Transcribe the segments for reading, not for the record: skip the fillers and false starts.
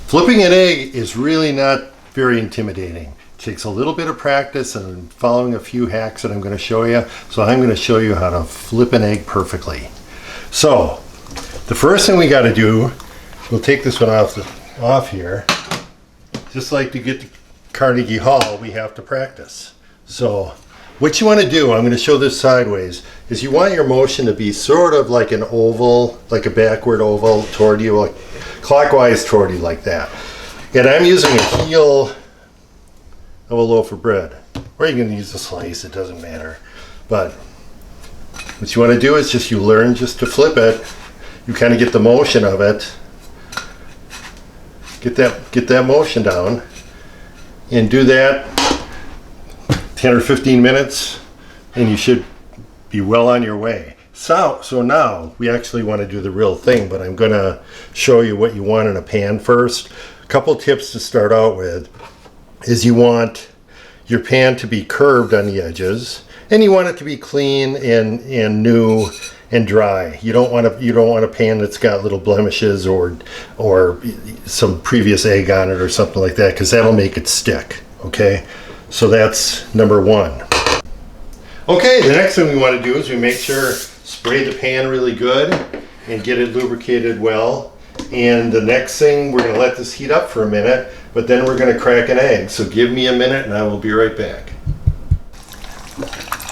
Flipping an egg is really not very intimidating. It takes a little bit of practice and following a few hacks that I'm going to show you. So I'm going to show you how to flip an egg perfectly. So the first thing we got to do, we'll take this one off here. Just like to get to Carnegie Hall, we have to practice. So what you want to do, I'm going to show this sideways, is you want your motion to be sort of like an oval, like a backward oval toward you, like clockwise toward you, like that. And I'm using a heel of a loaf of bread. Or you can use a slice, it doesn't matter. But what you want to do is just you learn just to flip it. You kind of get the motion of it. Get that motion down. And do that 10 or 15 minutes and you should be well on your way. So now we actually want to do the real thing, but I'm going to show you what you want in a pan first. A couple tips to start out with is you want your pan to be curved on the edges, and you want it to be clean and new and dry. You don't want a pan that's got little blemishes or some previous egg on it or something like that, because that'll make it stick. Okay, so that's number one. Okay, the next thing we want to do is we make sure spray the pan really good and get it lubricated well. And the next thing, we're going to let this heat up for a minute, but then we're going to crack an egg. So give me a minute and I will be right back.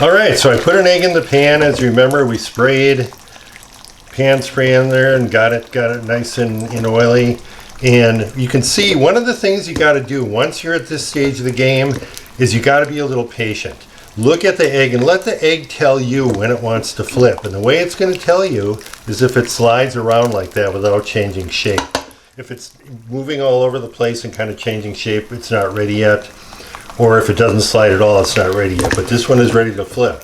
All right, so I put an egg in the pan. As you remember, we sprayed pan spray in there and got it nice and oily. And you can see one of the things you got to do once you're at this stage of the game is you got to be a little patient. Look at the egg and let the egg tell you when it wants to flip. And the way it's going to tell you is if it slides around like that without changing shape. If it's moving all over the place and kind of changing shape, it's not ready yet. Or if it doesn't slide at all, it's not ready yet. But this one is ready to flip.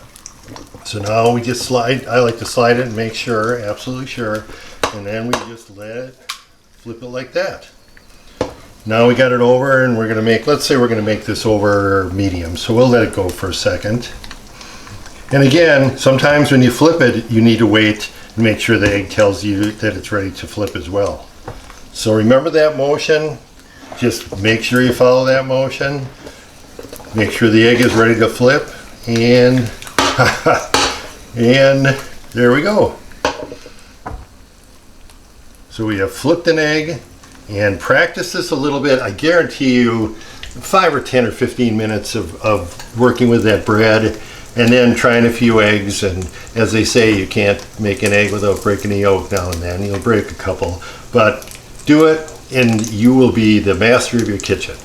So now we just slide. I like to slide it and make sure, absolutely sure. And then we just let it flip it like that. Now we got it over and we're going to make, let's say we're going to make this over medium. So we'll let it go for a second. And again, sometimes when you flip it, you need to wait and make sure the egg tells you that it's ready to flip as well. So remember that motion. Just make sure you follow that motion. Make sure the egg is ready to flip. And, and there we go. So we have flipped an egg. And practice this a little bit. I guarantee you 5 or 10 or 15 minutes of working with that bread and then trying a few eggs. And as they say, you can't make an egg without breaking a yolk now and then. You'll break a couple. But do it and you will be the master of your kitchen.